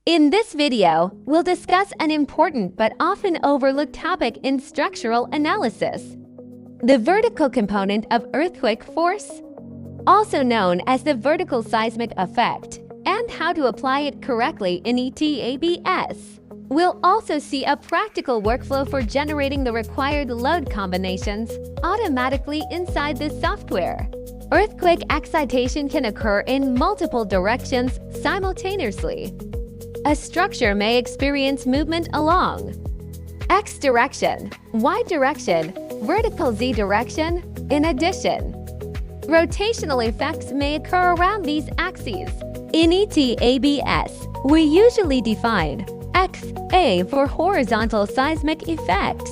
In this video, we'll discuss an important but often overlooked topic in structural analysis: the vertical component of earthquake force, also known as the vertical seismic effect, and how to apply it correctly in ETABS. We'll also see a practical workflow for generating the required load combinations automatically inside the software. Earthquake excitation can occur in multiple directions simultaneously. A structure may experience movement along X direction, Y direction, vertical Z direction. In addition, rotational effects may occur around these axes. In ETABS, we usually define XA for horizontal seismic effects.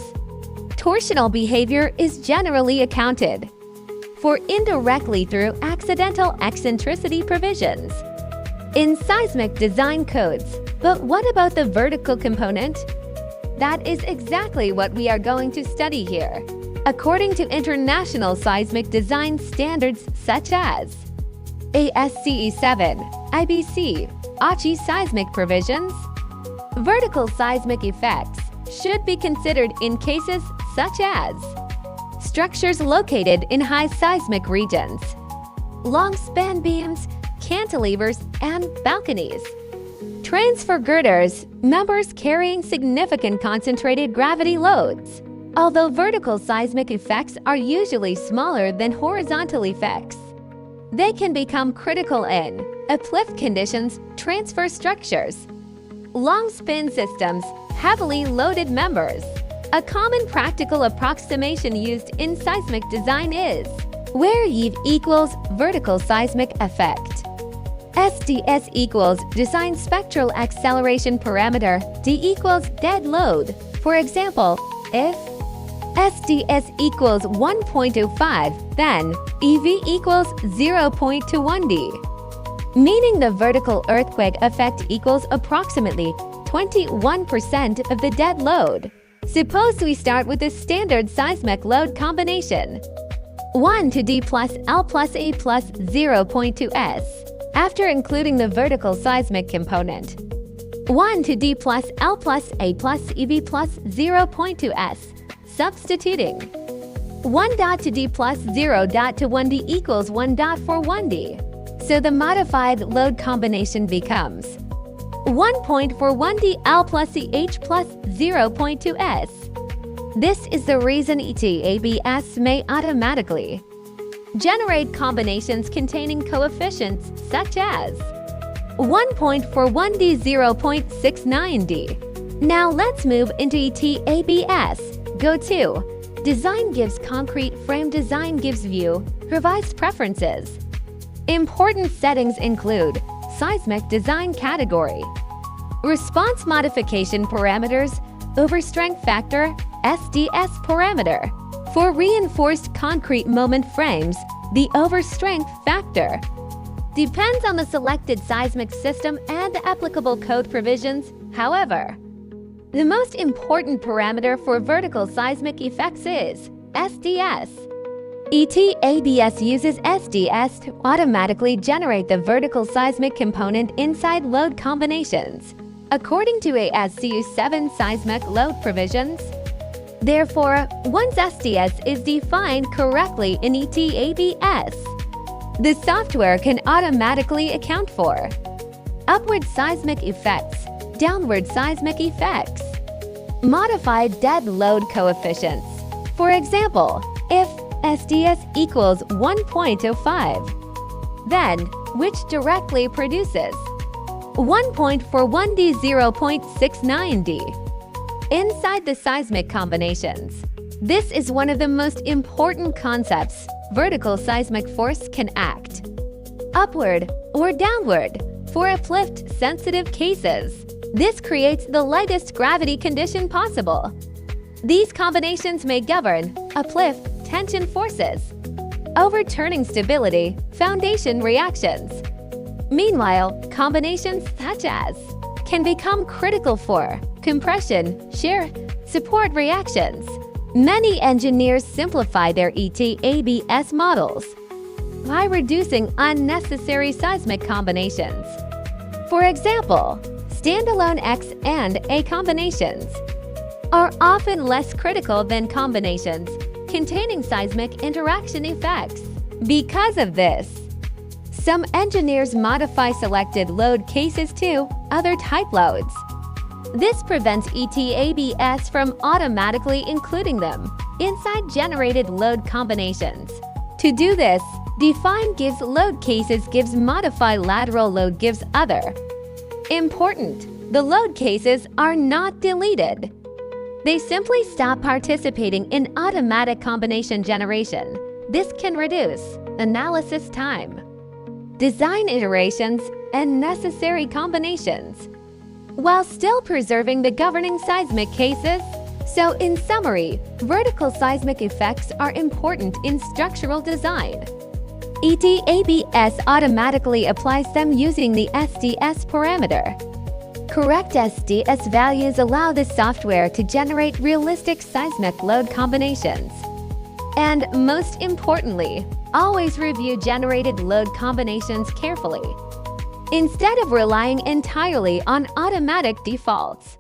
Torsional behavior is generally accounted for indirectly through accidental eccentricity provisions in seismic design codes. But what about the vertical component? That is exactly what we are going to study here. According to international seismic design standards such as ASCE 7, IBC, ASCE seismic provisions, vertical seismic effects should be considered in cases such as structures located in high seismic regions, long span beams, cantilevers, and balconies, transfer girders, members carrying significant concentrated gravity loads. Although vertical seismic effects are usually smaller than horizontal effects, they can become critical in uplift conditions, transfer structures, long spin systems, heavily loaded members. A common practical approximation used in seismic design is where EV equals vertical seismic effect. SDS equals design spectral acceleration parameter, D equals dead load. For example, if SDS equals 1.05, then EV equals 0.21D, meaning the vertical earthquake effect equals approximately 21% of the dead load. Suppose we start with the standard seismic load combination 1 to D plus L plus A plus 0.2 S. After including the vertical seismic component 1 to D plus L plus A plus EV plus 0.2 S, substituting 1 dot to D plus 0 dot to 1D equals 1 dot for 1D. So the modified load combination becomes 1.41D L plus EH plus 0.2 S. This is the reason ETABS may automatically generate combinations containing coefficients such as 1.41D, 0.69D. Now let's move into ETABS. Go to Design gives concrete frame, design gives view, revised preferences. Important settings include seismic design category, response modification parameters, overstrength factor, SDS parameter. For reinforced concrete moment frames, the overstrength factor depends on the selected seismic system and applicable code provisions. However, the most important parameter for vertical seismic effects is SDS. ETABS uses SDS to automatically generate the vertical seismic component inside load combinations, according to ASCE 7 seismic load provisions. Therefore, once SDS is defined correctly in ETABS, the software can automatically account for upward seismic effects, downward seismic effects, modified dead load coefficients. For example, if SDS equals 1.05, then which directly produces 1.41D, 0.69D inside the seismic combinations. This is one of the most important concepts. Vertical seismic force can act upward or downward for uplift-sensitive cases. This creates the lightest gravity condition possible. These combinations may govern uplift tension forces, overturning stability, foundation reactions. Meanwhile, combinations such as can become critical for compression, shear, support reactions. Many engineers simplify their ETABS models by reducing unnecessary seismic combinations. For example, Standalone X and A combinations are often less critical than combinations containing seismic interaction effects. Because of this, some engineers modify selected load cases to other type loads. This prevents ETABS from automatically including them inside generated load combinations. To do this, define gives load cases gives modify lateral load gives other. Important: the load cases are not deleted. They simply stop participating in automatic combination generation. This can reduce analysis time, design iterations, and necessary combinations, while still preserving the governing seismic cases. So in summary, vertical seismic effects are important in structural design. ETABS automatically applies them using the SDS parameter. Correct SDS values allow the software to generate realistic seismic load combinations. And most importantly, always review generated load combinations carefully, instead of relying entirely on automatic defaults.